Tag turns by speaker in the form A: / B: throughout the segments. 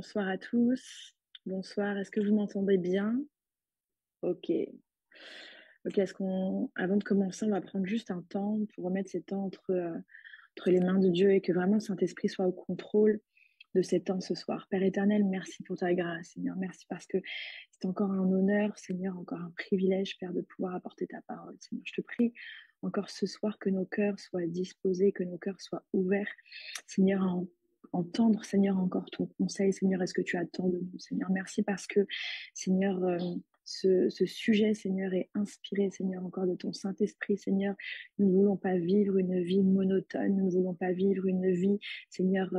A: Bonsoir à tous. Bonsoir, est-ce que vous m'entendez bien? Ok. Ok, avant de commencer, on va prendre juste un temps pour remettre ces temps entre les mains de Dieu et que vraiment le Saint-Esprit soit au contrôle de ces temps ce soir. Père éternel, merci pour ta grâce, Seigneur. Merci parce que c'est encore un honneur, Seigneur, encore un privilège, Père, de pouvoir apporter ta parole. Seigneur, je te prie encore ce soir que nos cœurs soient disposés, que nos cœurs soient ouverts, Seigneur, à entendre, Seigneur, encore ton conseil, Seigneur, est-ce que tu attends de nous, Seigneur. Merci parce que, Seigneur, ce sujet, Seigneur, est inspiré, Seigneur, encore de ton Saint-Esprit, Seigneur. Nous ne voulons pas vivre une vie monotone, nous ne voulons pas vivre une vie, Seigneur,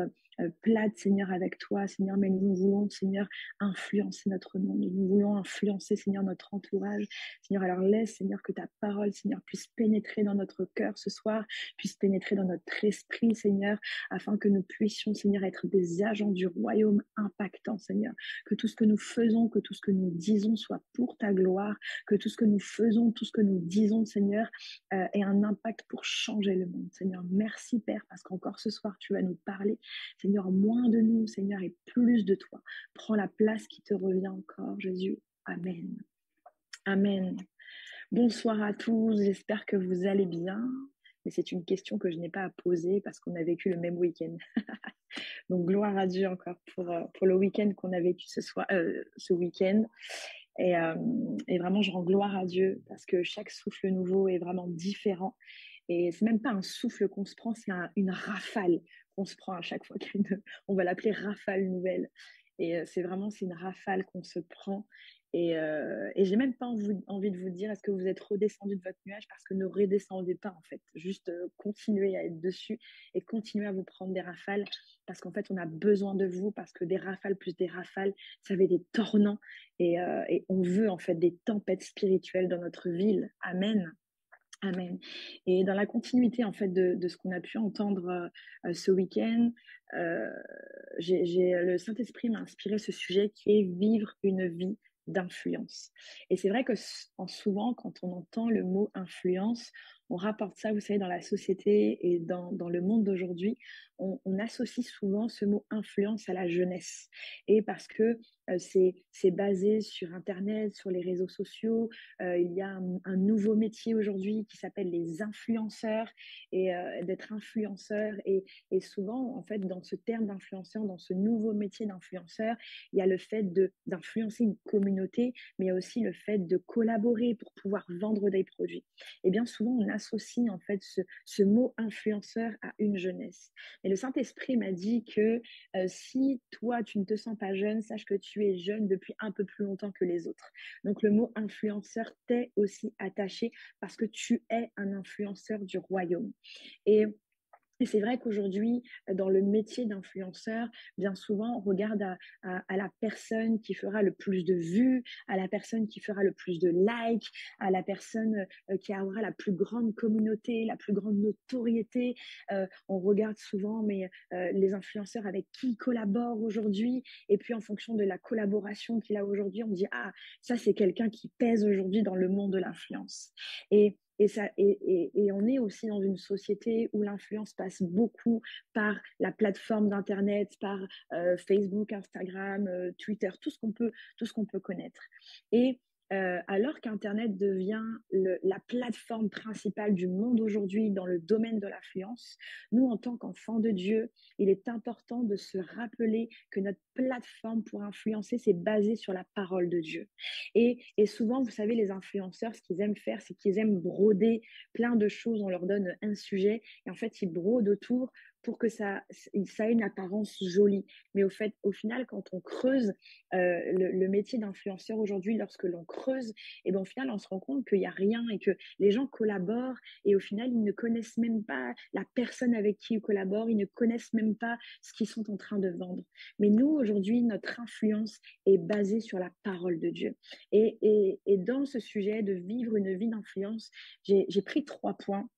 A: plate, Seigneur, avec toi, Seigneur, mais nous voulons, Seigneur, influencer notre monde. Nous voulons influencer, Seigneur, notre entourage. Seigneur, alors laisse, Seigneur, que ta parole, Seigneur, puisse pénétrer dans notre cœur ce soir, puisse pénétrer dans notre esprit, Seigneur, afin que nous puissions, Seigneur, être des agents du royaume impactants, Seigneur. Que tout ce que nous faisons, que tout ce que nous disons soit pour ta gloire, que tout ce que nous faisons, tout ce que nous disons, Seigneur, ait un impact pour changer le monde. Seigneur, merci, Père, parce qu'encore ce soir, tu vas nous parler. Seigneur, moins de nous, Seigneur, et plus de toi. Prends la place qui te revient encore, Jésus. Amen. Amen. Bonsoir à tous, j'espère que vous allez bien. Mais c'est une question que je n'ai pas à poser parce qu'on a vécu le même week-end. Donc, gloire à Dieu encore pour le week-end qu'on a vécu ce week-end. Et vraiment, je rends gloire à Dieu parce que chaque souffle nouveau est vraiment différent. Et c'est même pas un souffle qu'on se prend, c'est une rafale qu'on se prend à chaque fois on va l'appeler rafale nouvelle. Et c'est une rafale qu'on se prend. Et j'ai même pas envie de vous dire, est-ce que vous êtes redescendu de votre nuage parce que ne redescendez pas en fait. Juste continuez à être dessus et continuez à vous prendre des rafales parce qu'en fait on a besoin de vous parce que des rafales plus des rafales, ça fait des torrents et on veut en fait des tempêtes spirituelles dans notre ville. Amen. Amen. Et dans la continuité en fait de ce qu'on a pu entendre ce week-end, euh, le Saint-Esprit m'a inspiré ce sujet qui est vivre une vie d'influence. Et c'est vrai que souvent, quand on entend le mot influence, on rapporte ça, vous savez, dans la société et dans le monde d'aujourd'hui, on associe souvent ce mot influence à la jeunesse. Et parce que c'est basé sur Internet, sur les réseaux sociaux, il y a un nouveau métier aujourd'hui qui s'appelle les influenceurs et d'être influenceur. Et souvent, en fait, dans ce terme d'influenceur, dans ce nouveau métier d'influenceur, il y a le fait d'influencer une communauté, mais il y a aussi le fait de collaborer pour pouvoir vendre des produits. Et bien souvent, on associe en fait ce mot influenceur à une jeunesse. Et le Saint-Esprit m'a dit que si toi, tu ne te sens pas jeune, sache que tu es jeune depuis un peu plus longtemps que les autres. Donc le mot influenceur t'est aussi attaché parce que tu es un influenceur du royaume. Et et c'est vrai qu'aujourd'hui, dans le métier d'influenceur, bien souvent, on regarde à la personne qui fera le plus de vues, à la personne qui fera le plus de likes, à la personne qui aura la plus grande communauté, la plus grande notoriété. On regarde souvent les influenceurs avec qui ils collaborent aujourd'hui. Et puis, en fonction de la collaboration qu'il a aujourd'hui, on dit, ah, ça, c'est quelqu'un qui pèse aujourd'hui dans le monde de l'influence. Et on est aussi dans une société où l'influence passe beaucoup par la plateforme d'Internet, par Facebook, Instagram, Twitter, tout ce qu'on peut connaître. Et alors qu'Internet devient la plateforme principale du monde aujourd'hui dans le domaine de l'influence, nous, en tant qu'enfants de Dieu, il est important de se rappeler que notre plateforme pour influencer, c'est basé sur la parole de Dieu. Et souvent, vous savez, les influenceurs, ce qu'ils aiment faire, c'est qu'ils aiment broder plein de choses. On leur donne un sujet et en fait, ils brodent autour pour que ça ait une apparence jolie. Mais au final, quand on creuse le métier d'influenceur aujourd'hui, lorsque l'on creuse, et ben, au final, on se rend compte qu'il n'y a rien et que les gens collaborent et au final, ils ne connaissent même pas la personne avec qui ils collaborent, ils ne connaissent même pas ce qu'ils sont en train de vendre. Mais nous, aujourd'hui, notre influence est basée sur la parole de Dieu. Et dans ce sujet de vivre une vie d'influence, j'ai pris 3 points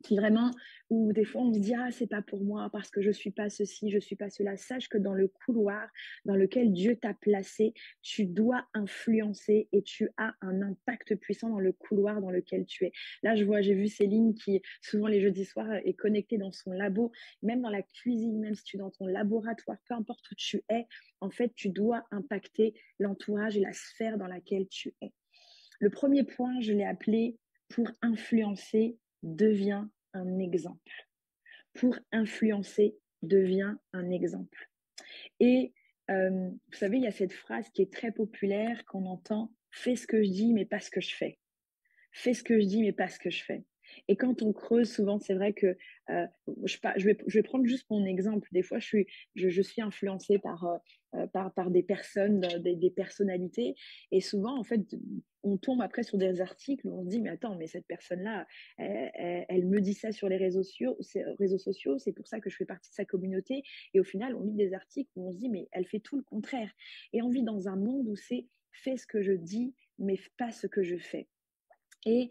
A: Si vraiment, ou des fois on se dit, ah, c'est pas pour moi parce que je suis pas ceci, je suis pas cela. Sache que dans le couloir dans lequel Dieu t'a placé, tu dois influencer et tu as un impact puissant dans le couloir dans lequel tu es. Là, j'ai vu Céline qui, souvent les jeudis soirs, est connectée dans son labo, même dans la cuisine, même si tu es dans ton laboratoire, peu importe où tu es, en fait, tu dois impacter l'entourage et la sphère dans laquelle tu es. Le premier point, je l'ai appelé pour influencer, deviens un exemple. Pour influencer, deviens un exemple. Et vous savez, il y a cette phrase qui est très populaire qu'on entend, fais ce que je dis, mais pas ce que je fais. Fais ce que je dis, mais pas ce que je fais. Et quand on creuse, souvent, c'est vrai que je vais prendre juste mon exemple. Des fois, je suis influencée par des personnes, des personnalités. Et souvent, en fait, on tombe après sur des articles où on se dit, mais attends, mais cette personne-là, elle me dit ça sur les réseaux sociaux, c'est pour ça que je fais partie de sa communauté. Et au final, on lit des articles où on se dit, mais elle fait tout le contraire. Et on vit dans un monde où c'est fais ce que je dis, mais pas ce que je fais. Et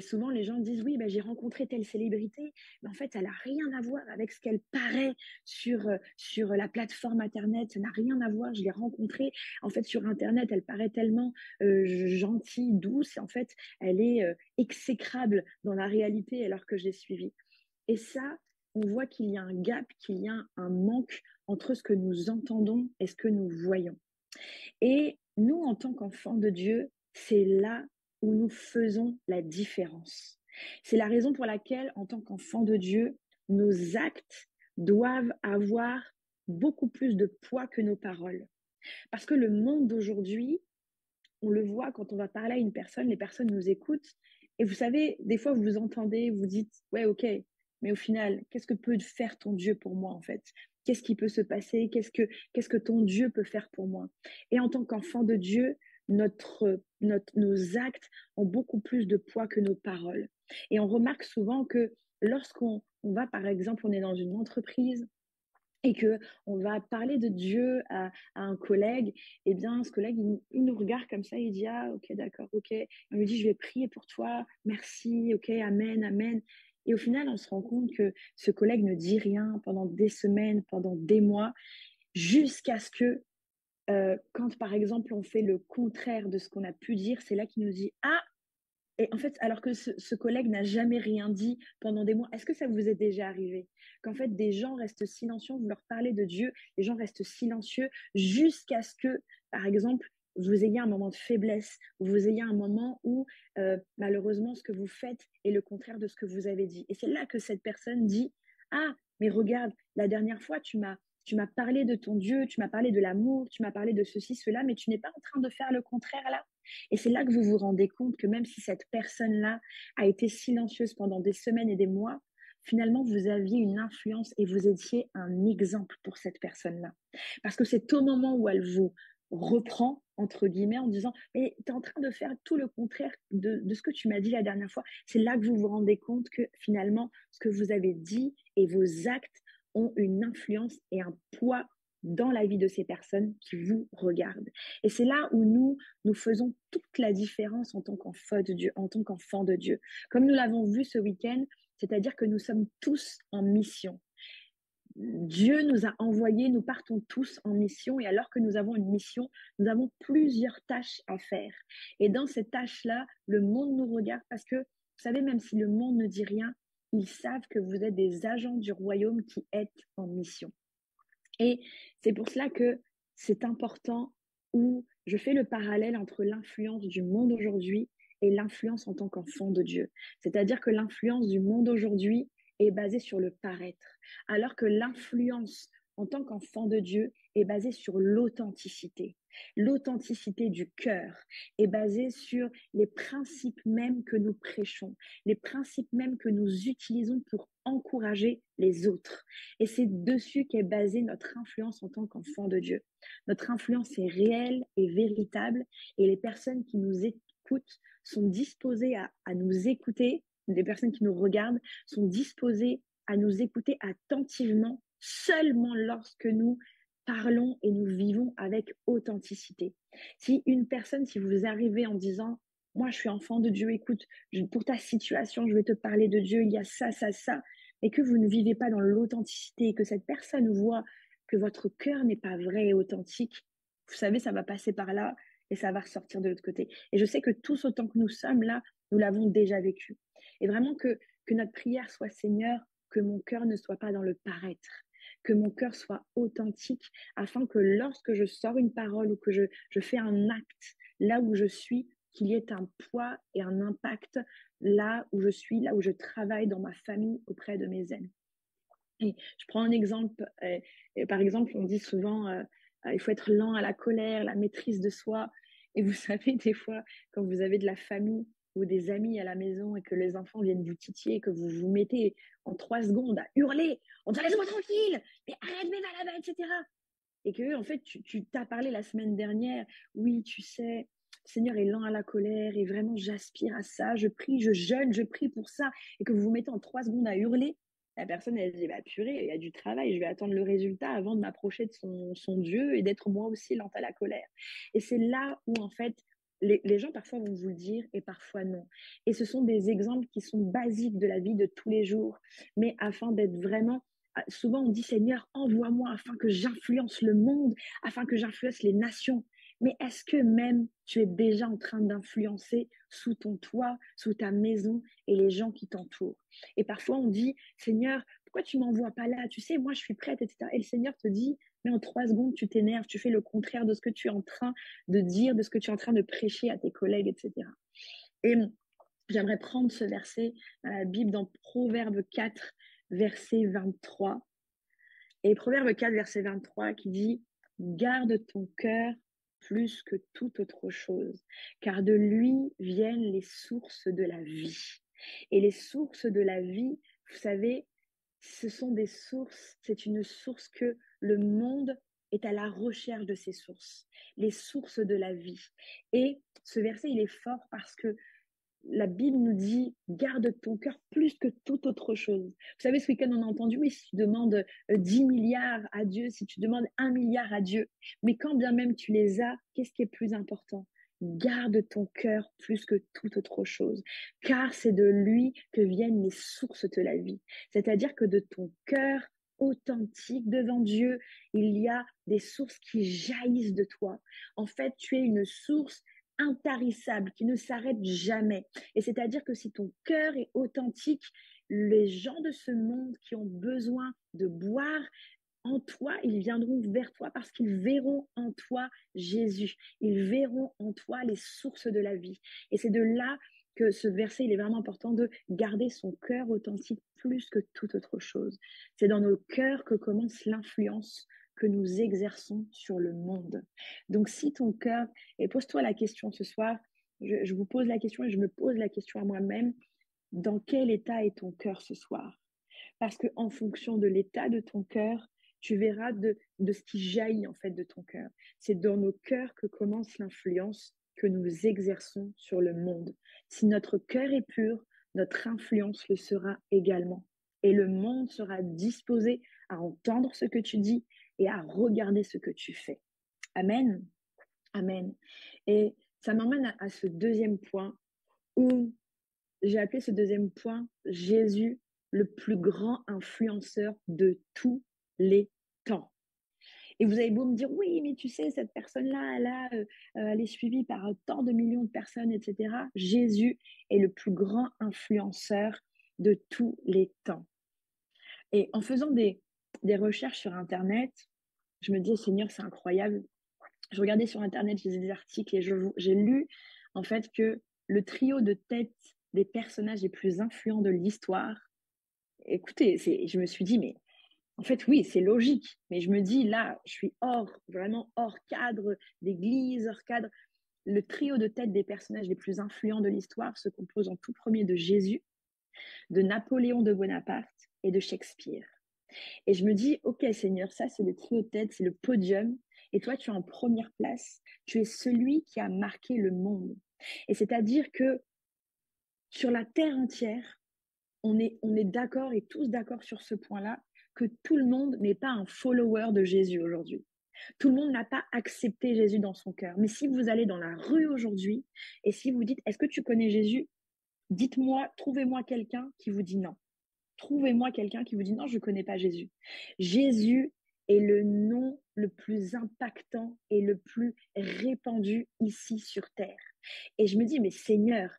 A: souvent, les gens disent, oui, ben, j'ai rencontré telle célébrité, mais en fait, ça n'a rien à voir avec ce qu'elle paraît sur la plateforme Internet, ça n'a rien à voir, je l'ai rencontrée, en fait, sur Internet, elle paraît tellement gentille, douce, et en fait, elle est exécrable dans la réalité alors que je l'ai suivie. Et ça, on voit qu'il y a un gap, qu'il y a un manque entre ce que nous entendons et ce que nous voyons. Et nous, en tant qu'enfants de Dieu, c'est là où nous faisons la différence. C'est la raison pour laquelle, en tant qu'enfants de Dieu, nos actes doivent avoir beaucoup plus de poids que nos paroles. Parce que le monde d'aujourd'hui, on le voit quand on va parler à une personne, les personnes nous écoutent. Et vous savez, des fois, vous vous entendez, vous dites, ouais, ok, mais au final, qu'est-ce que peut faire ton Dieu pour moi, en fait? Qu'est-ce qui peut se passer? Qu'est-ce que ton Dieu peut faire pour moi? Et en tant qu'enfant de Dieu, nos actes ont beaucoup plus de poids que nos paroles. Et on remarque souvent que lorsqu'on on va, par exemple, on est dans une entreprise, et que on va parler de Dieu à un collègue, eh bien, ce collègue, il nous regarde comme ça, il dit, ah, ok, d'accord, ok. On lui dit, je vais prier pour toi, merci, ok, amen, amen. Et au final, on se rend compte que ce collègue ne dit rien pendant des semaines, pendant des mois, jusqu'à ce que, quand par exemple, on fait le contraire de ce qu'on a pu dire, c'est là qu'il nous dit, ah, et en fait, alors que ce collègue n'a jamais rien dit pendant des mois, est-ce que ça vous est déjà arrivé? Qu'en fait, des gens restent silencieux, vous leur parlez de Dieu, les gens restent silencieux jusqu'à ce que, par exemple, vous ayez un moment de faiblesse, ou vous ayez un moment où, malheureusement, ce que vous faites est le contraire de ce que vous avez dit. Et c'est là que cette personne dit, ah, mais regarde, la dernière fois, tu m'as parlé de ton Dieu, tu m'as parlé de l'amour, tu m'as parlé de ceci, cela, mais tu n'es pas en train de faire le contraire là. Et c'est là que vous vous rendez compte que même si cette personne-là a été silencieuse pendant des semaines et des mois, finalement, vous aviez une influence et vous étiez un exemple pour cette personne-là. Parce que c'est au moment où elle vous reprend, entre guillemets, en disant, mais tu es en train de faire tout le contraire de ce que tu m'as dit la dernière fois. C'est là que vous vous rendez compte que finalement, ce que vous avez dit et vos actes ont une influence et un poids dans la vie de ces personnes qui vous regardent. Et c'est là où nous faisons toute la différence en tant qu'enfants de Dieu, en tant qu'enfants de Dieu. Comme nous l'avons vu ce week-end, c'est-à-dire que nous sommes tous en mission. Dieu nous a envoyés, nous partons tous en mission, et alors que nous avons une mission, nous avons plusieurs tâches à faire. Et dans ces tâches-là, le monde nous regarde parce que, vous savez, même si le monde ne dit rien, ils savent que vous êtes des agents du royaume qui êtes en mission. Et c'est pour cela que c'est important, où je fais le parallèle entre l'influence du monde aujourd'hui et l'influence en tant qu'enfant de Dieu. C'est-à-dire que l'influence du monde aujourd'hui est basée sur le paraître, alors que l'influence en tant qu'enfant de Dieu est basée sur l'authenticité. L'authenticité du cœur est basée sur les principes mêmes que nous prêchons, les principes mêmes que nous utilisons pour encourager les autres. Et c'est dessus qu'est basée notre influence en tant qu'enfant de Dieu. Notre influence est réelle et véritable, et les personnes qui nous écoutent sont disposées à nous écouter, les personnes qui nous regardent sont disposées à nous écouter attentivement seulement lorsque nous parlons et nous vivons avec authenticité. Si une personne, si vous arrivez en disant, moi, je suis enfant de Dieu, écoute, pour ta situation, je vais te parler de Dieu, il y a ça, ça, ça, et que vous ne vivez pas dans l'authenticité, et que cette personne voit que votre cœur n'est pas vrai et authentique, vous savez, ça va passer par là et ça va ressortir de l'autre côté. Et je sais que tous autant que nous sommes là, nous l'avons déjà vécu. Et vraiment que notre prière soit, Seigneur, que mon cœur ne soit pas dans le paraître, que mon cœur soit authentique, afin que lorsque je sors une parole ou que je fais un acte là où je suis, qu'il y ait un poids et un impact là où je suis, là où je travaille dans ma famille auprès de mes amis. Et je prends un exemple. Par exemple, on dit souvent, il faut être lent à la colère, la maîtrise de soi. Et vous savez, des fois, quand vous avez de la famille ou des amis à la maison et que les enfants viennent vous titiller, que vous vous mettez en 3 secondes à hurler, on dit laisse-moi tranquille, mais arrête, mais va là-bas, etc. Et que, en fait, tu t'as parlé la semaine dernière, oui, tu sais, le Seigneur est lent à la colère et vraiment j'aspire à ça, je prie, je jeûne, je prie pour ça, et que vous vous mettez en 3 secondes à hurler, la personne, elle se dit, bah purée, il y a du travail, je vais attendre le résultat avant de m'approcher de son Dieu et d'être moi aussi lente à la colère. Et c'est là où, en fait, les gens parfois vont vous le dire et parfois non. Et ce sont des exemples qui sont basiques de la vie de tous les jours, mais afin d'être vraiment souvent on dit Seigneur, envoie-moi afin que j'influence le monde, afin que j'influence les nations. Mais est-ce que même tu es déjà en train d'influencer sous ton toit, sous ta maison et les gens qui t'entourent? Et parfois on dit Seigneur, pourquoi tu m'envoies pas là? Tu sais, moi je suis prête, etc. Et le Seigneur te dit, mais en 3 secondes tu t'énerves, tu fais le contraire de ce que tu es en train de dire, de ce que tu es en train de prêcher à tes collègues, etc. Et j'aimerais prendre ce verset dans la Bible dans Proverbe 4, verset 23. Et Proverbe 4, verset 23 qui dit garde ton cœur plus que toute autre chose, car de lui viennent les sources de la vie. Et les sources de la vie, vous savez, ce sont des sources, c'est une source que le monde est à la recherche de ces sources, les sources de la vie. Et ce verset, il est fort parce que la Bible nous dit garde ton cœur plus que toute autre chose. Vous savez, ce week-end, on a entendu, oui, si tu demandes 10 milliards à Dieu, si tu demandes 1 milliard à Dieu, mais quand bien même tu les as, qu'est-ce qui est plus important? Garde ton cœur plus que toute autre chose, car c'est de lui que viennent les sources de la vie. C'est-à-dire que de ton cœur authentique devant Dieu, il y a des sources qui jaillissent de toi. En fait, tu es une source intarissable, qui ne s'arrête jamais. Et c'est-à-dire que si ton cœur est authentique, les gens de ce monde qui ont besoin de boire en toi, ils viendront vers toi parce qu'ils verront en toi Jésus. Ils verront en toi les sources de la vie. Et c'est de là que ce verset, il est vraiment important de garder son cœur authentique plus que toute autre chose. C'est dans nos cœurs que commence l'influence que nous exerçons sur le monde. Donc si ton cœur, et pose-toi la question ce soir, je vous pose la question et je me pose la question à moi-même, dans quel état est ton cœur ce soir? Parce que en fonction de l'état de ton cœur, tu verras de ce qui jaillit en fait de ton cœur. C'est dans nos cœurs que commence l'influence que nous exerçons sur le monde. Si notre cœur est pur, notre influence le sera également. Et le monde sera disposé à entendre ce que tu dis et à regarder ce que tu fais. Amen. Amen. Et ça m'emmène à ce deuxième point où j'ai appelé ce deuxième point Jésus, le plus grand influenceur de tous les temps. Et vous avez beau me dire, oui, mais tu sais, cette personne-là, elle est suivie par tant de millions de personnes, etc. Jésus est le plus grand influenceur de tous les temps. Et en faisant des recherches sur Internet, je me dis, Seigneur, c'est incroyable. Je regardais sur Internet, je lisais des articles et j'ai lu en fait que le trio de tête des personnages les plus influents de l'histoire, écoutez, je me suis dit, mais en fait, oui, c'est logique, mais je me dis, là, je suis vraiment hors cadre d'église, hors cadre. Le trio de tête des personnages les plus influents de l'histoire se compose en tout premier de Jésus, de Napoléon de Bonaparte et de Shakespeare. Et je me dis, ok Seigneur, ça c'est le trio de tête, c'est le podium. Et toi, tu es en première place. Tu es celui qui a marqué le monde. Et c'est-à-dire que sur la terre entière, on est d'accord et tous d'accord sur ce point-là, que tout le monde n'est pas un follower de Jésus aujourd'hui. Tout le monde n'a pas accepté Jésus dans son cœur. Mais si vous allez dans la rue aujourd'hui et si vous dites, est-ce que tu connais Jésus? Dites-moi, trouvez-moi quelqu'un qui vous dit non. Trouvez-moi quelqu'un qui vous dit non, je ne connais pas Jésus. Jésus est le nom le plus impactant et le plus répandu ici sur terre. Et je me dis, mais Seigneur,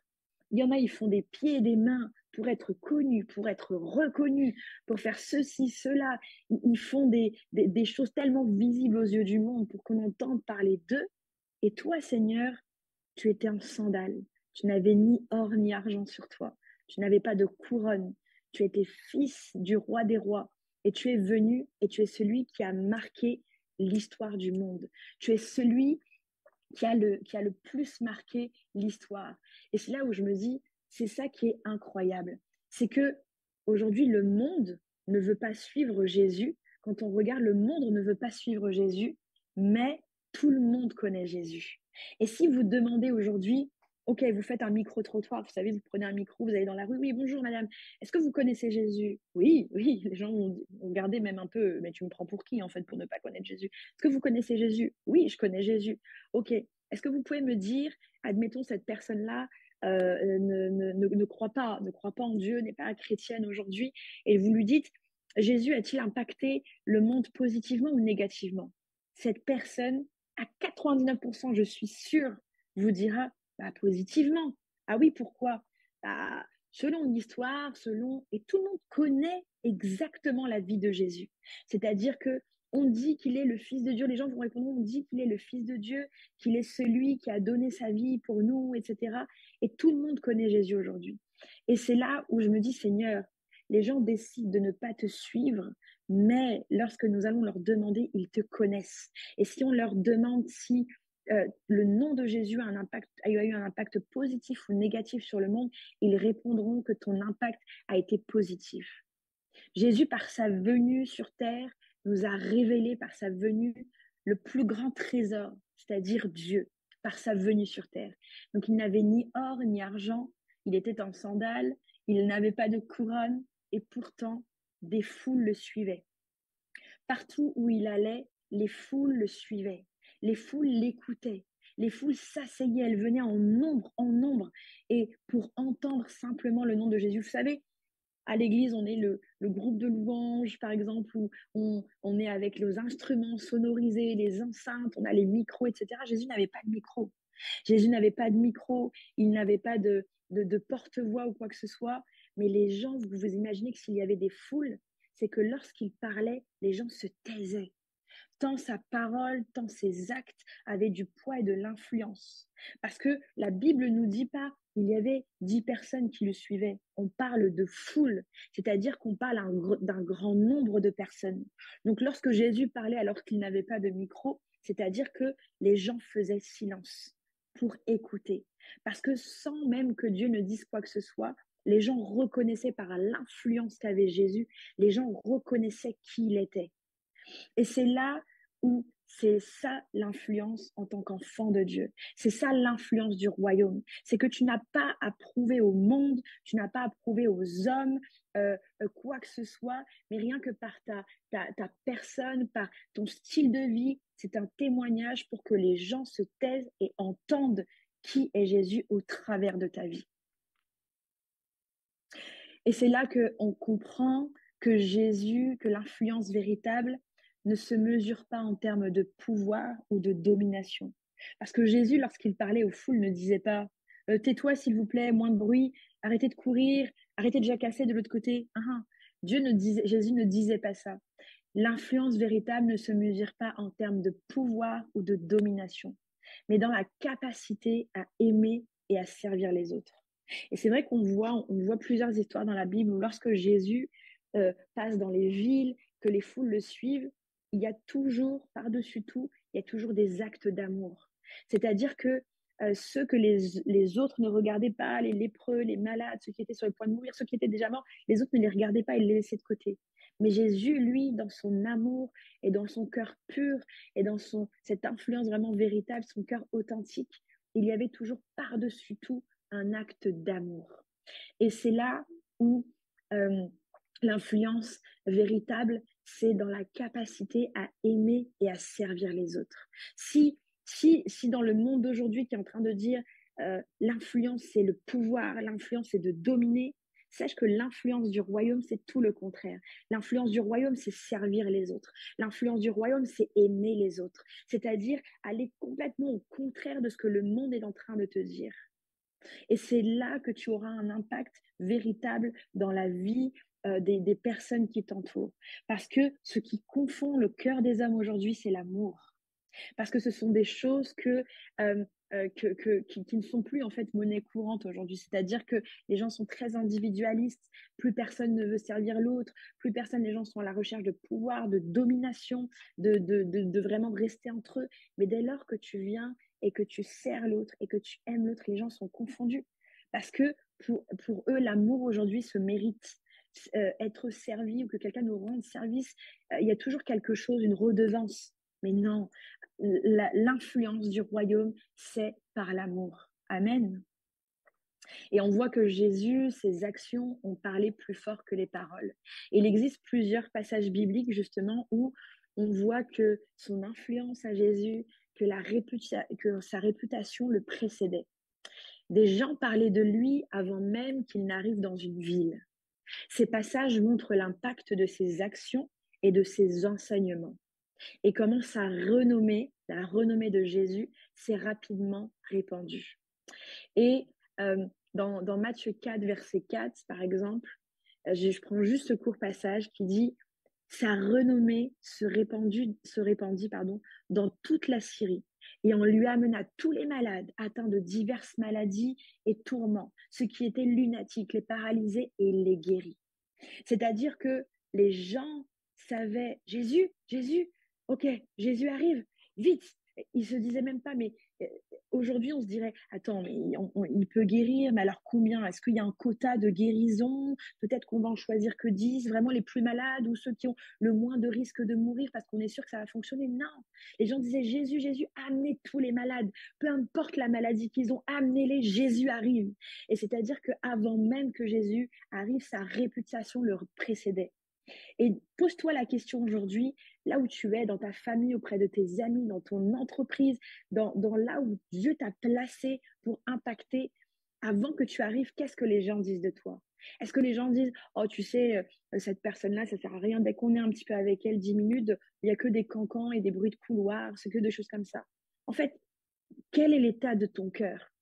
A: il y en a, ils font des pieds et des mains pour être connus, pour être reconnus, pour faire ceci, cela. Ils font des choses tellement visibles aux yeux du monde pour qu'on entende parler d'eux. Et toi, Seigneur, tu étais en sandales. Tu n'avais ni or ni argent sur toi. Tu n'avais pas de couronne. Tu étais fils du roi des rois. Et tu es venu et tu es celui qui a marqué l'histoire du monde. Tu es celui qui a le plus marqué l'histoire. Et c'est là où je me dis, c'est ça qui est incroyable. C'est que aujourd'hui, le monde ne veut pas suivre Jésus. Quand on regarde, le monde ne veut pas suivre Jésus, mais tout le monde connaît Jésus. Et si vous demandez aujourd'hui, OK, vous faites un micro-trottoir, vous savez, vous prenez un micro, vous allez dans la rue, oui, bonjour madame, est-ce que vous connaissez Jésus? Oui, oui, les gens vont regarder même un peu, mais tu me prends pour qui en fait pour ne pas connaître Jésus? Est-ce que vous connaissez Jésus? Oui, je connais Jésus. OK, est-ce que vous pouvez me dire, admettons cette personne-là ne croit pas, ne croit pas en Dieu, n'est pas chrétienne aujourd'hui, et vous lui dites, Jésus a-t-il impacté le monde positivement ou négativement? Cette personne, à 99%, je suis sûre, vous dira bah, positivement. Ah oui, pourquoi? Bah, selon l'histoire, et tout le monde connaît exactement la vie de Jésus. C'est-à-dire que on dit qu'il est le Fils de Dieu. Les gens vont répondre, on dit qu'il est le Fils de Dieu, qu'il est celui qui a donné sa vie pour nous, etc. Et tout le monde connaît Jésus aujourd'hui. Et c'est là où je me dis, Seigneur, les gens décident de ne pas te suivre, mais lorsque nous allons leur demander, ils te connaissent. Et si on leur demande si le nom de Jésus a eu un impact positif ou négatif sur le monde, ils répondront que ton impact a été positif. Jésus, par sa venue sur terre, nous a révélé par sa venue le plus grand trésor, c'est-à-dire Dieu, par sa venue sur terre. Donc il n'avait ni or ni argent, il était en sandales, il n'avait pas de couronne, et pourtant des foules le suivaient. Partout où il allait, les foules le suivaient, les foules l'écoutaient, les foules s'asseyaient, elles venaient en nombre, et pour entendre simplement le nom de Jésus. Vous savez, à l'église, on est le groupe de louanges, par exemple, où on est avec les instruments sonorisés, les enceintes, on a les micros, etc. Jésus n'avait pas de micro. Jésus n'avait pas de micro, il n'avait pas de porte-voix ou quoi que ce soit. Mais les gens, vous imaginez que s'il y avait des foules, c'est que lorsqu'il parlait, les gens se taisaient. Tant sa parole, tant ses actes avaient du poids et de l'influence. Parce que la Bible nous dit pas, il y avait 10 personnes qui le suivaient. On parle de foule, c'est-à-dire qu'on parle d'un grand nombre de personnes. Donc lorsque Jésus parlait alors qu'il n'avait pas de micro, c'est-à-dire que les gens faisaient silence pour écouter. Parce que sans même que Dieu ne dise quoi que ce soit, les gens reconnaissaient par l'influence qu'avait Jésus, les gens reconnaissaient qui il était. Et c'est là où c'est ça l'influence en tant qu'enfant de Dieu. C'est ça l'influence du royaume. C'est que tu n'as pas à prouver au monde, tu n'as pas à prouver aux hommes quoi que ce soit, mais rien que par ta personne, par ton style de vie, c'est un témoignage pour que les gens se taisent et entendent qui est Jésus au travers de ta vie. Et c'est là qu'on comprend que Jésus, que l'influence véritable ne se mesure pas en termes de pouvoir ou de domination. Parce que Jésus, lorsqu'il parlait aux foules, ne disait pas tais-toi s'il vous plaît, moins de bruit, arrêtez de courir, arrêtez de jacasser de l'autre côté. Jésus ne disait pas ça. L'influence véritable ne se mesure pas en termes de pouvoir ou de domination, mais dans la capacité à aimer et à servir les autres. Et c'est vrai on voit plusieurs histoires dans la Bible où lorsque Jésus passe dans les villes, que les foules le suivent, il y a toujours, par-dessus tout, il y a toujours des actes d'amour. C'est-à-dire que ceux que les autres ne regardaient pas, les lépreux, les malades, ceux qui étaient sur le point de mourir, ceux qui étaient déjà morts, les autres ne les regardaient pas, ils les laissaient de côté. Mais Jésus, lui, dans son amour et dans son cœur pur et dans cette influence vraiment véritable, son cœur authentique, il y avait toujours par-dessus tout un acte d'amour. Et c'est là où l'influence véritable, c'est dans la capacité à aimer et à servir les autres. Si dans le monde d'aujourd'hui qui est en train de dire l'influence, c'est le pouvoir, l'influence, c'est de dominer, sache que l'influence du royaume, c'est tout le contraire. L'influence du royaume, c'est servir les autres. L'influence du royaume, c'est aimer les autres. C'est-à-dire aller complètement au contraire de ce que le monde est en train de te dire. Et c'est là que tu auras un impact véritable dans la vie des personnes qui t'entourent. Parce que ce qui confond le cœur des hommes aujourd'hui, c'est l'amour. Parce que ce sont des choses qui ne sont plus en fait monnaie courante aujourd'hui. C'est-à-dire que les gens sont très individualistes, plus personne ne veut servir l'autre, plus personne, les gens sont à la recherche de pouvoir, de domination, de vraiment rester entre eux. Mais dès lors que tu viens et que tu sers l'autre et que tu aimes l'autre, les gens sont confondus. Parce que pour eux, l'amour aujourd'hui se mérite. Être servi ou que quelqu'un nous rende service, il y a toujours quelque chose, une redevance. Mais non, l'influence du royaume, c'est par l'amour. Amen. Et on voit que Jésus, ses actions ont parlé plus fort que les paroles. Et il existe plusieurs passages bibliques, justement, où on voit que son influence à Jésus, que sa réputation le précédait. Des gens parlaient de lui avant même qu'il n'arrive dans une ville. Ces passages montrent l'impact de ses actions et de ses enseignements et comment la renommée de Jésus s'est rapidement répandue. Et dans Matthieu 4, verset 4, par exemple, je prends juste ce court passage qui dit sa renommée se répandit dans toute la Syrie et on lui amena tous les malades atteints de diverses maladies et tourments, ceux qui étaient lunatiques, les paralysés et les guérit. C'est-à-dire que les gens savaient, Jésus, Jésus, ok, Jésus arrive, vite. Ils se disaient même pas, mais aujourd'hui on se dirait, attends, mais il peut guérir, mais alors combien? Est-ce qu'il y a un quota de guérison? Peut-être qu'on va en choisir que 10, vraiment les plus malades ou ceux qui ont le moins de risque de mourir parce qu'on est sûr que ça va fonctionner. Non, les gens disaient, Jésus, Jésus, amenez tous les malades, peu importe la maladie qu'ils ont, amenez-les, Jésus arrive. Et c'est-à-dire qu'avant même que Jésus arrive, sa réputation le précédait. Et pose-toi la question aujourd'hui, là où tu es, dans ta famille, auprès de tes amis, dans ton entreprise, dans là où Dieu t'a placé pour impacter, avant que tu arrives, qu'est-ce que les gens disent de toi? Est-ce que les gens disent, oh, tu sais, cette personne-là, ça sert à rien, dès qu'on est un petit peu avec elle 10 minutes, il n'y a que des cancans et des bruits de couloir, c'est que des choses comme ça. En fait, quel est l'état de ton cœur?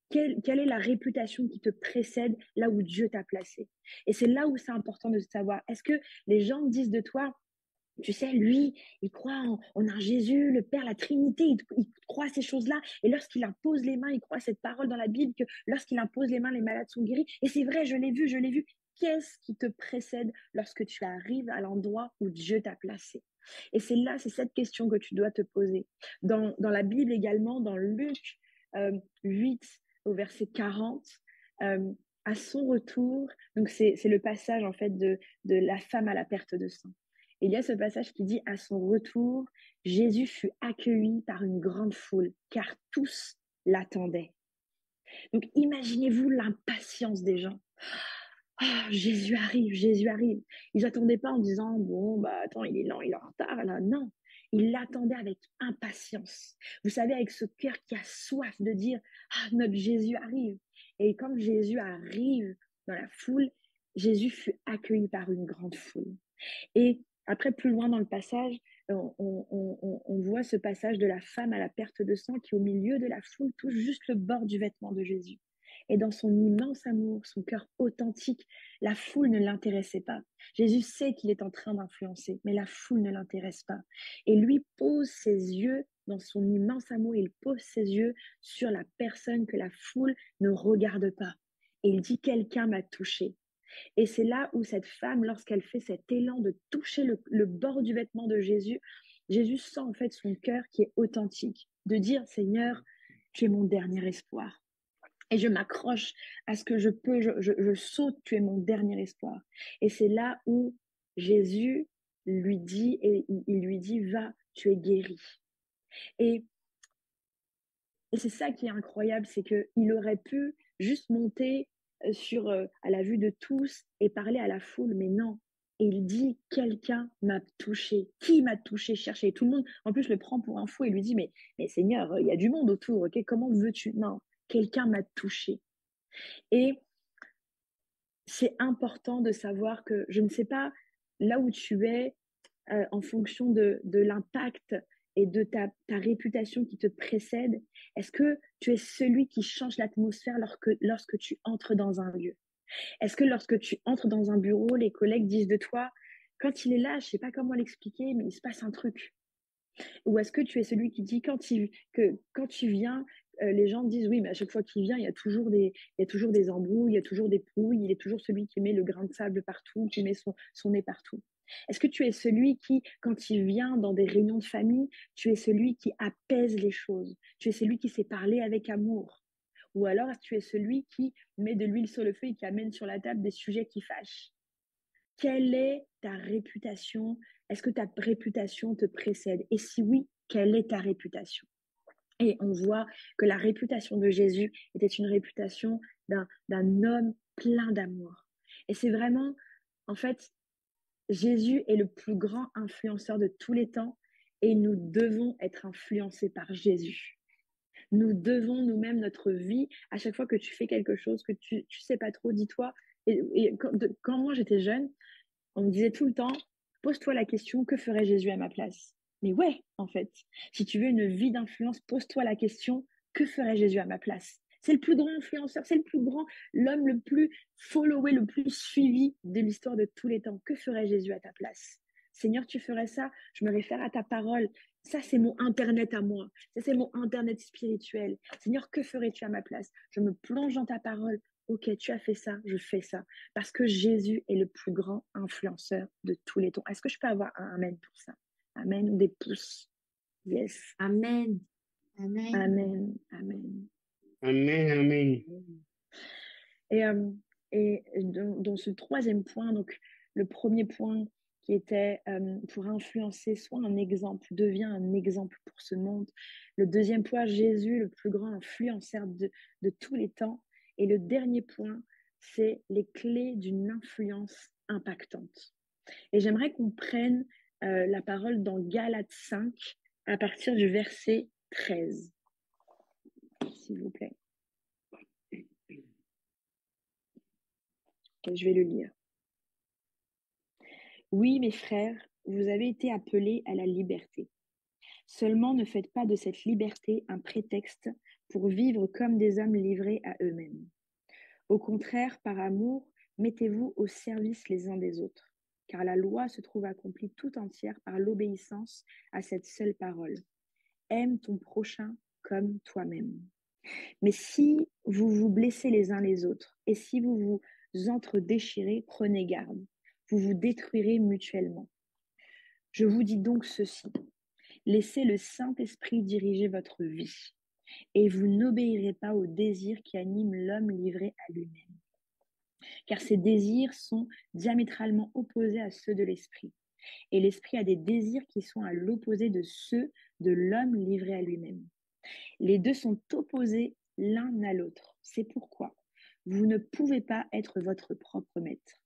A: Quelle est la réputation qui te précède là où Dieu t'a placé? Et c'est là où c'est important de savoir. Est-ce que les gens disent de toi, tu sais, lui, il croit en un Jésus, le Père, la Trinité, il croit à ces choses-là. Et lorsqu'il impose les mains, il croit à cette parole dans la Bible que lorsqu'il impose les mains, les malades sont guéris. Et c'est vrai, je l'ai vu, je l'ai vu. Qu'est-ce qui te précède lorsque tu arrives à l'endroit où Dieu t'a placé? Et c'est cette question que tu dois te poser. Dans la Bible également, dans Luc 8, au verset 40, euh, à son retour, donc c'est le passage en fait de la femme à la perte de sang. Et il y a ce passage qui dit, à son retour, Jésus fut accueilli par une grande foule, car tous l'attendaient. Donc imaginez-vous l'impatience des gens. Ah, Jésus arrive, Jésus arrive. Ils n'attendaient pas en disant, bon, bah attends, il est lent, il est en retard, là. Non, ils l'attendaient avec impatience. Vous savez, avec ce cœur qui a soif de dire, ah, notre Jésus arrive. Et quand Jésus arrive dans la foule, Jésus fut accueilli par une grande foule. Et après, plus loin dans le passage, on voit ce passage de la femme à la perte de sang qui, au milieu de la foule, touche juste le bord du vêtement de Jésus. Et dans son immense amour, son cœur authentique, la foule ne l'intéressait pas. Jésus sait qu'il est en train d'influencer, mais la foule ne l'intéresse pas. Et lui pose ses yeux dans son immense amour, il pose ses yeux sur la personne que la foule ne regarde pas. Et il dit, quelqu'un m'a touché. Et c'est là où cette femme, lorsqu'elle fait cet élan de toucher le bord du vêtement de Jésus, Jésus sent en fait son cœur qui est authentique, de dire, Seigneur, tu es mon dernier espoir. Et je m'accroche à ce que je peux, je saute, tu es mon dernier espoir. Et c'est là où Jésus lui dit, et il lui dit, va, tu es guéri. Et, et c'est ça qui est incroyable, c'est qu'il aurait pu juste monter à la vue de tous et parler à la foule, mais non. Et il dit, quelqu'un m'a touché. Qui m'a touché? Cherche. Et tout le monde, en plus, le prend pour un fou et lui dit, mais Seigneur, il y a du monde autour, ok? Comment veux-tu? Non, quelqu'un m'a touché. Et c'est important de savoir que je ne sais pas là où tu es en fonction de l'impact et de ta réputation qui te précède. Est-ce que tu es celui qui change l'atmosphère lorsque tu entres dans un lieu? Est-ce que lorsque tu entres dans un bureau, les collègues disent de toi, quand il est là, je ne sais pas comment l'expliquer, mais il se passe un truc? Ou est-ce que tu es celui qui dit que quand tu viens, les gens disent oui, mais à chaque fois qu'il vient, il y a toujours des embrouilles, il y a toujours des pouilles, il est toujours celui qui met le grain de sable partout, qui met son nez partout. Est-ce que tu es celui qui, quand il vient dans des réunions de famille, tu es celui qui apaise les choses, tu es celui qui sait parler avec amour? Ou alors tu es celui qui met de l'huile sur le feu et qui amène sur la table des sujets qui fâchent? Quelle est ta réputation? Est-ce que ta réputation te précède? Et si oui, quelle est ta réputation? Et on voit que la réputation de Jésus était une réputation d'un homme plein d'amour. Et c'est vraiment, en fait, Jésus est le plus grand influenceur de tous les temps et nous devons être influencés par Jésus. Nous devons nous-mêmes notre vie, à chaque fois que tu fais quelque chose que tu sais pas trop, dis-toi, et quand moi j'étais jeune, on me disait tout le temps, pose-toi la question, que ferait Jésus à ma place? Mais ouais, en fait, si tu veux une vie d'influence, pose-toi la question, que ferait Jésus à ma place? C'est le plus grand influenceur, c'est le plus grand, l'homme le plus followé, le plus suivi de l'histoire de tous les temps. Que ferait Jésus à ta place? Seigneur, tu ferais ça? Je me réfère à ta parole. Ça, c'est mon internet à moi. Ça, c'est mon internet spirituel. Seigneur, que ferais-tu à ma place? Je me plonge dans ta parole. Ok, tu as fait ça, je fais ça. Parce que Jésus est le plus grand influenceur de tous les temps. Est-ce que je peux avoir un amen pour ça? Amen ou des pouces? Yes.
B: Amen. Amen.
A: Amen. Amen.
C: Amen, amen.
A: Et, euh, et dans ce troisième point, donc le premier point qui était pour influencer, soit un exemple, devient un exemple pour ce monde. Le deuxième point, Jésus, le plus grand influenceur de tous les temps. Et le dernier point, c'est les clés d'une influence impactante. Et j'aimerais qu'on prenne la parole dans Galates 5 à partir du verset 13, s'il vous plaît. Et je vais le lire. Oui, mes frères, vous avez été appelés à la liberté. Seulement ne faites pas de cette liberté un prétexte pour vivre comme des hommes livrés à eux-mêmes. Au contraire, par amour, mettez-vous au service les uns des autres, car la loi se trouve accomplie tout entière par l'obéissance à cette seule parole. Aime ton prochain comme toi-même. Mais si vous vous blessez les uns les autres, et si vous vous entre-déchirez, prenez garde. Vous vous détruirez mutuellement. Je vous dis donc ceci. Laissez le Saint-Esprit diriger votre vie, et vous n'obéirez pas aux désirs qui animent l'homme livré à lui-même. Car ces désirs sont diamétralement opposés à ceux de l'Esprit. Et l'Esprit a des désirs qui sont à l'opposé de ceux de l'homme livré à lui-même. Les deux sont opposés l'un à l'autre. C'est pourquoi vous ne pouvez pas être votre propre maître.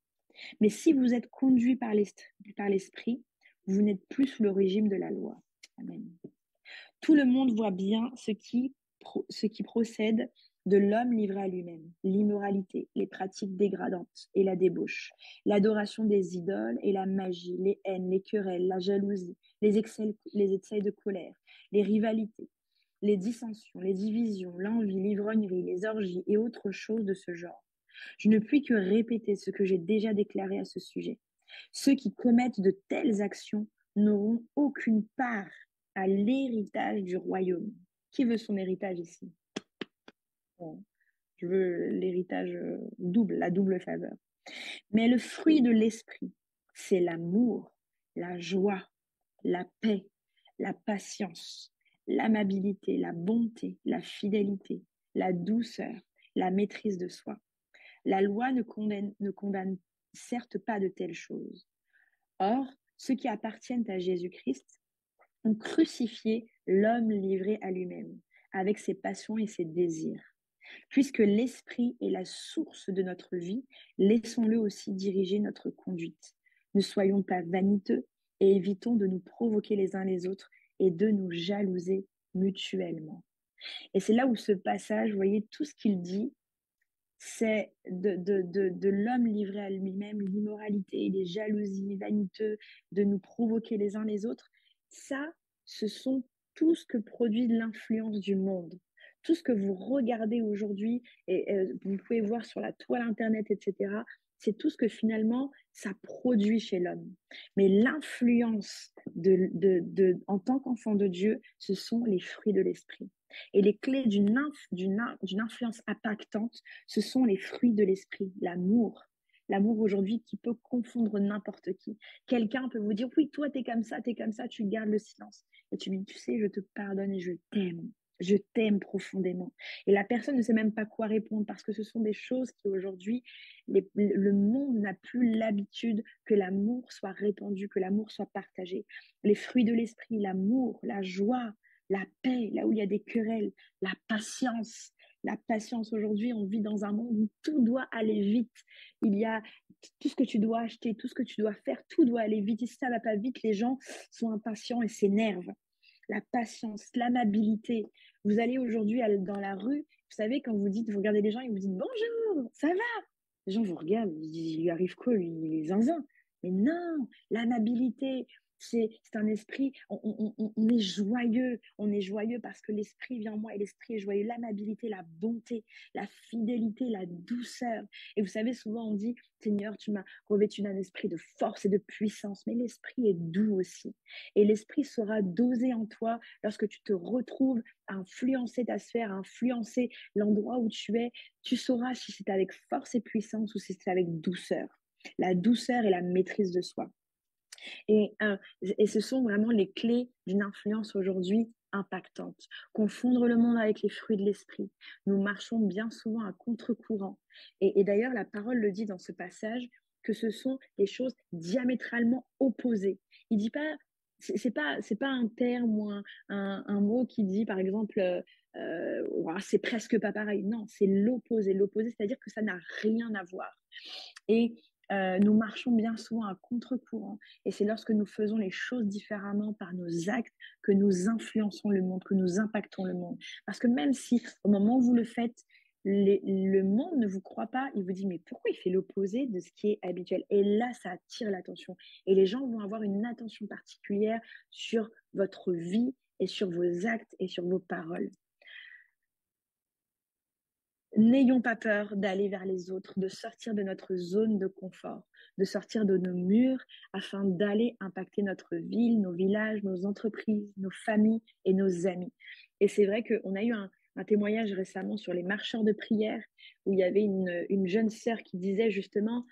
A: Mais si vous êtes conduit par l'Esprit, vous n'êtes plus sous le régime de la loi. Amen. Tout le monde voit bien ce qui procède de l'homme livré à lui-même, l'immoralité, les pratiques dégradantes et la débauche, l'adoration des idoles et la magie, les haines, les querelles, la jalousie, les excès de colère, les rivalités, les dissensions, les divisions, l'envie, l'ivrognerie, les orgies et autres choses de ce genre. Je ne puis que répéter ce que j'ai déjà déclaré à ce sujet. Ceux qui commettent de telles actions n'auront aucune part à l'héritage du royaume. Qui veut son héritage ici? Bon, je veux l'héritage double, la double faveur. Mais le fruit de l'esprit, c'est l'amour, la joie, la paix, la patience, l'amabilité, la bonté, la fidélité, la douceur, la maîtrise de soi. La loi ne condamne certes pas de telles choses. Or, ceux qui appartiennent à Jésus-Christ ont crucifié l'homme livré à lui-même, avec ses passions et ses désirs. Puisque l'esprit est la source de notre vie, laissons-le aussi diriger notre conduite. Ne soyons pas vaniteux et évitons de nous provoquer les uns les autres et de nous jalouser mutuellement. Et c'est là où ce passage, vous voyez, tout ce qu'il dit, c'est de l'homme livré à lui-même, l'immoralité, les jalousies, vaniteux, de nous provoquer les uns les autres. Ça, ce sont tout ce que produit l'influence du monde. Tout ce que vous regardez aujourd'hui, et vous pouvez voir sur la toile Internet, etc., c'est tout ce que finalement, ça produit chez l'homme. Mais l'influence en tant qu'enfant de Dieu, ce sont les fruits de l'esprit. Et les clés d'une influence impactante, ce sont les fruits de l'esprit, l'amour. L'amour aujourd'hui qui peut confondre n'importe qui. Quelqu'un peut vous dire, oui, toi, t'es comme ça, tu gardes le silence. Et tu lui dis, tu sais, je te pardonne et je t'aime. Je t'aime profondément. Et la personne ne sait même pas quoi répondre parce que ce sont des choses qui aujourd'hui, le monde n'a plus l'habitude que l'amour soit répandu, que l'amour soit partagé. Les fruits de l'esprit, l'amour, la joie, la paix, là où il y a des querelles, la patience. La patience, aujourd'hui, on vit dans un monde où tout doit aller vite. Il y a tout ce que tu dois acheter, tout ce que tu dois faire, tout doit aller vite. Et si ça ne va pas vite, les gens sont impatients et s'énervent. La patience, l'amabilité. Vous allez aujourd'hui dans la rue, vous savez, quand vous regardez les gens et vous dites bonjour, ça va? Les gens vous regardent, il lui arrive quoi, lui, il est zinzin. Mais non, l'amabilité, c'est un esprit, on est joyeux parce que l'esprit vient en moi et l'esprit est joyeux. L'amabilité, la bonté, la fidélité, la douceur. Et vous savez, souvent on dit, Seigneur, tu m'as revêtu d'un esprit de force et de puissance, mais l'esprit est doux aussi. Et l'esprit sera dosé en toi lorsque tu te retrouves à influencer ta sphère, à influencer l'endroit où tu es. Tu sauras si c'est avec force et puissance ou si c'est avec douceur. La douceur et la maîtrise de soi. Et ce sont vraiment les clés d'une influence aujourd'hui impactante. Confondre le monde avec les fruits de l'esprit. Nous marchons bien souvent à contre-courant. Et d'ailleurs, la parole le dit dans ce passage que ce sont des choses diamétralement opposées. Il dit pas, c'est pas un terme ou un mot qui dit, par exemple, c'est presque pas pareil. Non, c'est l'opposé. L'opposé, c'est-à-dire que ça n'a rien à voir. Et nous marchons bien souvent à contre-courant. Et c'est lorsque nous faisons les choses différemment par nos actes que nous influençons le monde, que nous impactons le monde. Parce que même si au moment où vous le faites, le monde ne vous croit pas, il vous dit mais pourquoi il fait l'opposé de ce qui est habituel? Et là, ça attire l'attention. Et les gens vont avoir une attention particulière sur votre vie et sur vos actes et sur vos paroles. N'ayons pas peur d'aller vers les autres, de sortir de notre zone de confort, de sortir de nos murs afin d'aller impacter notre ville, nos villages, nos entreprises, nos familles et nos amis. Et c'est vrai qu'on a eu un témoignage récemment sur les marcheurs de prière où il y avait une jeune sœur qui disait justement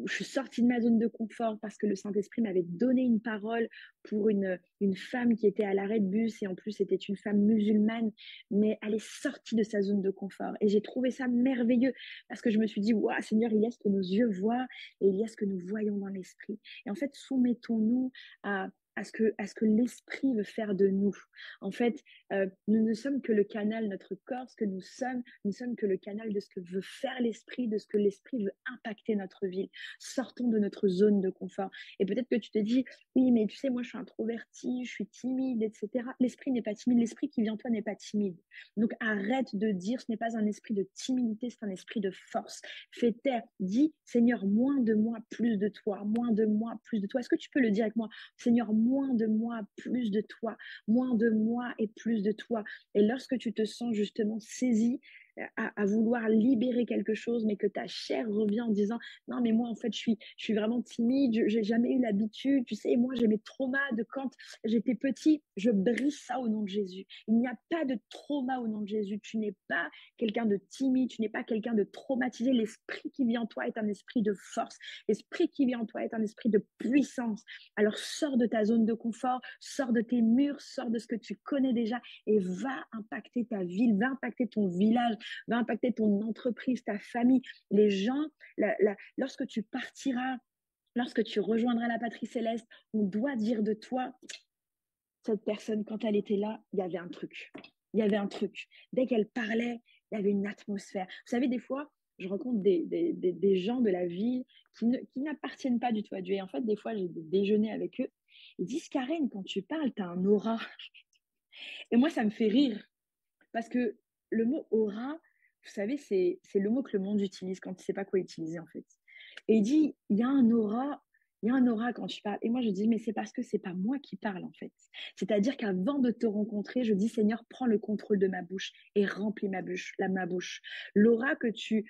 A: je suis sortie de ma zone de confort parce que le Saint-Esprit m'avait donné une parole pour une femme qui était à l'arrêt de bus et en plus c'était une femme musulmane, mais elle est sortie de sa zone de confort. Et j'ai trouvé ça merveilleux parce que je me suis dit, waouh, Seigneur, il y a ce que nos yeux voient et il y a ce que nous voyons dans l'esprit. Et en fait, soumettons-nous à ce que l'esprit veut faire de nous. En fait, nous ne sommes que le canal, notre corps, ce que nous sommes que le canal de ce que veut faire l'esprit, de ce que l'esprit veut impacter notre vie. Sortons de notre zone de confort. Et peut-être que tu te dis, oui, mais tu sais, moi, je suis introvertie, je suis timide, etc. L'esprit n'est pas timide. L'esprit qui vient en toi n'est pas timide. Donc, arrête de dire, ce n'est pas un esprit de timidité, c'est un esprit de force. Fais taire. Dis, Seigneur, moins de moi, plus de toi. Moins de moi, plus de toi. Est-ce que tu peux le dire avec moi? Seigneur, moins de moi, plus de toi. Moins de moi et plus de toi. Et lorsque tu te sens justement saisi à vouloir libérer quelque chose, mais que ta chair revient en disant non, mais moi, en fait, je suis vraiment timide, j'ai jamais eu l'habitude, tu sais, moi, j'ai mes traumas de quand j'étais petit, je brise ça au nom de Jésus. Il n'y a pas de trauma au nom de Jésus. Tu n'es pas quelqu'un de timide, tu n'es pas quelqu'un de traumatisé. L'esprit qui vient en toi est un esprit de force. L'esprit qui vient en toi est un esprit de puissance. Alors, sors de ta zone de confort, sors de tes murs, sors de ce que tu connais déjà et va impacter ta ville, va impacter ton village, va impacter ton entreprise, ta famille. Les gens, lorsque tu partiras, lorsque tu rejoindras la patrie céleste, on doit dire de toi, cette personne, quand elle était là, il y avait un truc. Il y avait un truc. Dès qu'elle parlait, il y avait une atmosphère. Vous savez, des fois, je rencontre des gens de la ville qui n'appartiennent pas du tout à Dieu. Et en fait, des fois, j'ai des déjeuners avec eux. Ils disent, Karen, quand tu parles, tu as un aura. Et moi, ça me fait rire. Parce que le mot aura, vous savez, c'est le mot que le monde utilise quand il ne sait pas quoi utiliser, en fait. Et il dit, il y a un aura quand tu parles. Et moi, je dis, mais c'est parce que c'est pas moi qui parle, en fait. C'est-à-dire qu'avant de te rencontrer, je dis, Seigneur, prends le contrôle de ma bouche et remplis ma bouche. L'aura que tu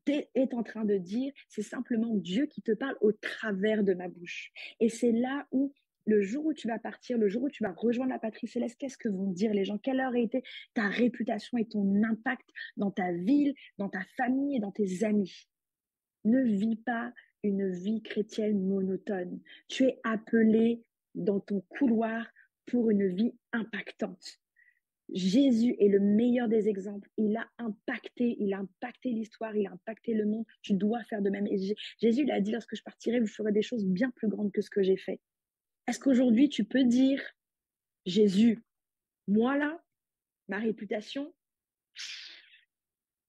A: es en train de dire, c'est simplement Dieu qui te parle au travers de ma bouche. Et c'est là où le jour où tu vas partir, le jour où tu vas rejoindre la patrie céleste, qu'est-ce que vont dire les gens? Quelle aurait été ta réputation et ton impact dans ta ville, dans ta famille et dans tes amis? Ne vis pas une vie chrétienne monotone. Tu es appelé dans ton couloir pour une vie impactante. Jésus est le meilleur des exemples. Il a impacté l'histoire, il a impacté le monde. Tu dois faire de même. Et Jésus l'a dit, lorsque je partirai, vous ferez des choses bien plus grandes que ce que j'ai fait. Est-ce qu'aujourd'hui, tu peux dire, Jésus, moi là, ma réputation,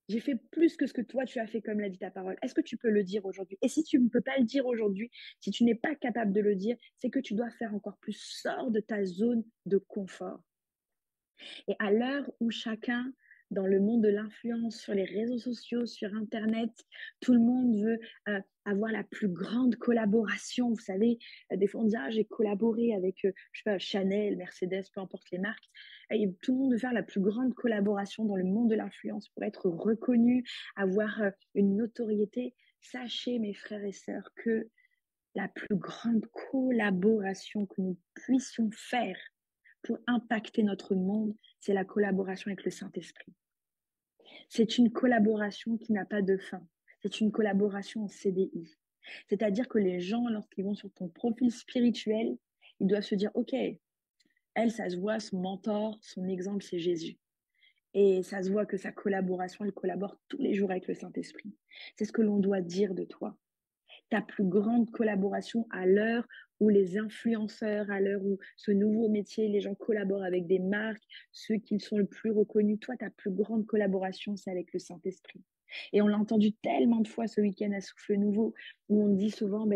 A: j'ai fait plus que ce que toi tu as fait, comme l'a dit ta parole. Est-ce que tu peux le dire aujourd'hui? Et si tu ne peux pas le dire aujourd'hui, si tu n'es pas capable de le dire, c'est que tu dois faire encore plus. Sors de ta zone de confort. Et à l'heure où chacun, dans le monde de l'influence, sur les réseaux sociaux, sur Internet, tout le monde veut avoir la plus grande collaboration. Vous savez, des fois on dit, ah, j'ai collaboré avec, je sais pas, Chanel, Mercedes, peu importe les marques. Et tout le monde veut faire la plus grande collaboration dans le monde de l'influence pour être reconnu, avoir une notoriété. Sachez, mes frères et sœurs, que la plus grande collaboration que nous puissions faire pour impacter notre monde, c'est la collaboration avec le Saint-Esprit. C'est une collaboration qui n'a pas de fin. C'est une collaboration en CDI. C'est-à-dire que les gens, lorsqu'ils vont sur ton profil spirituel, ils doivent se dire, OK, elle, ça se voit, son mentor, son exemple, c'est Jésus. Et ça se voit que sa collaboration, elle collabore tous les jours avec le Saint-Esprit. C'est ce que l'on doit dire de toi. Ta plus grande collaboration à l'heure où les influenceurs, à l'heure où ce nouveau métier, les gens collaborent avec des marques, ceux qui sont le plus reconnus, toi, ta plus grande collaboration, c'est avec le Saint-Esprit. Et on l'a entendu tellement de fois ce week-end à Souffle Nouveau, où on dit souvent,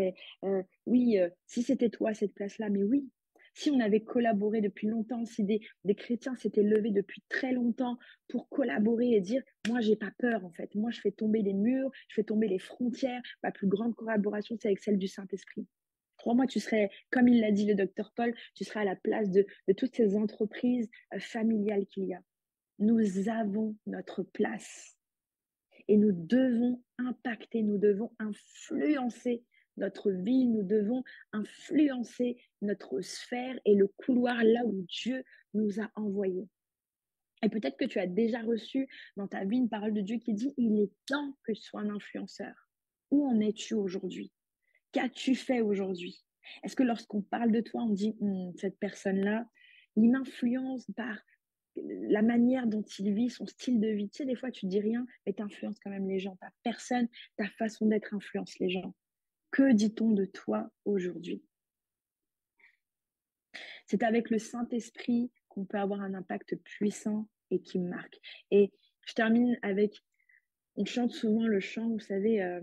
A: oui, si c'était toi à cette place-là, mais oui, si on avait collaboré depuis longtemps, si des chrétiens s'étaient levés depuis très longtemps pour collaborer et dire, moi, j'ai pas peur, en fait. Moi, je fais tomber les murs, je fais tomber les frontières. Ma plus grande collaboration, c'est avec celle du Saint-Esprit. Crois-moi, tu serais, comme il l'a dit le docteur Paul, tu serais à la place de toutes ces entreprises familiales qu'il y a. Nous avons notre place et nous devons impacter, nous devons influencer notre vie, nous devons influencer notre sphère et le couloir là où Dieu nous a envoyés. Et peut-être que tu as déjà reçu dans ta vie une parole de Dieu qui dit, il est temps que tu sois un influenceur. Où en es-tu aujourd'hui? Qu'as-tu fait aujourd'hui? Est-ce que lorsqu'on parle de toi, on dit, cette personne-là, il m'influence par la manière dont il vit, son style de vie. Tu sais, des fois, tu dis rien, mais tu influences quand même les gens. Ta personne, ta façon d'être influence les gens. Que dit-on de toi aujourd'hui? C'est avec le Saint-Esprit qu'on peut avoir un impact puissant et qui marque. Et je termine avec, on chante souvent le chant, vous savez,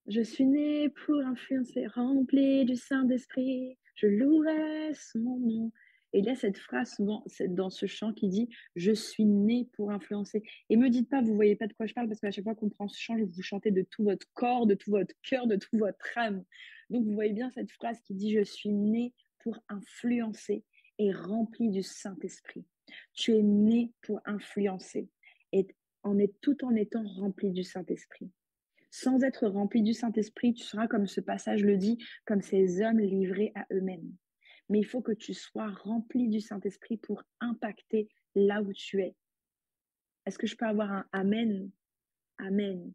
A: je suis née pour influencer, remplie du Saint-Esprit, je louerai son nom. Et il y a cette phrase souvent dans ce chant qui dit « Je suis née pour influencer ». Et me dites pas, vous voyez pas de quoi je parle, parce qu'à chaque fois qu'on prend ce chant, vous chantez de tout votre corps, de tout votre cœur, de tout votre âme. Donc vous voyez bien cette phrase qui dit « Je suis née pour influencer et remplie du Saint-Esprit ». Tu es né pour influencer et tout en étant rempli du Saint-Esprit. Sans être rempli du Saint-Esprit, tu seras, comme ce passage le dit, comme ces hommes livrés à eux-mêmes. Mais il faut que tu sois rempli du Saint-Esprit pour impacter là où tu es. Est-ce que je peux avoir un Amen? Amen.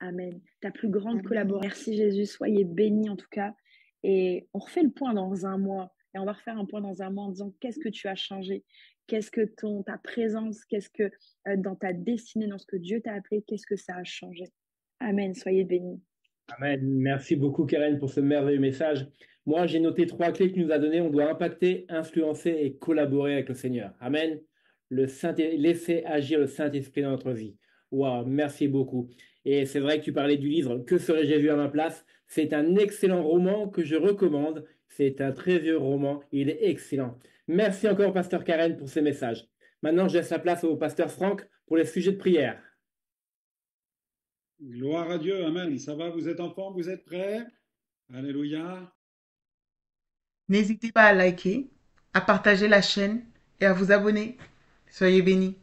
A: Amen. Ta plus grande collaboration. Merci Jésus, soyez bénis en tout cas. Et on refait le point dans un mois. Et on va refaire un point dans un mois en disant qu'est-ce que tu as changé? Qu'est-ce que ta présence, qu'est-ce que dans ta destinée, dans ce que Dieu t'a appelé, qu'est-ce que ça a changé? Amen, soyez bénis.
D: Amen. Merci beaucoup, Karen, pour ce merveilleux message. Moi, j'ai noté 3 clés qu'il nous a données. On doit impacter, influencer et collaborer avec le Seigneur. Amen. Laisser agir le Saint-Esprit dans notre vie. Waouh, merci beaucoup. Et c'est vrai que tu parlais du livre Que serais-je vu à ma place? C'est un excellent roman que je recommande. C'est un très vieux roman. Il est excellent. Merci encore, pasteur Karen, pour ces messages. Maintenant, je laisse la place au pasteur Franck pour les sujets de prière.
E: Gloire à Dieu, Amen. Ça va, vous êtes en forme, vous êtes prêts? Alléluia.
B: N'hésitez pas à liker, à partager la chaîne et à vous abonner. Soyez bénis.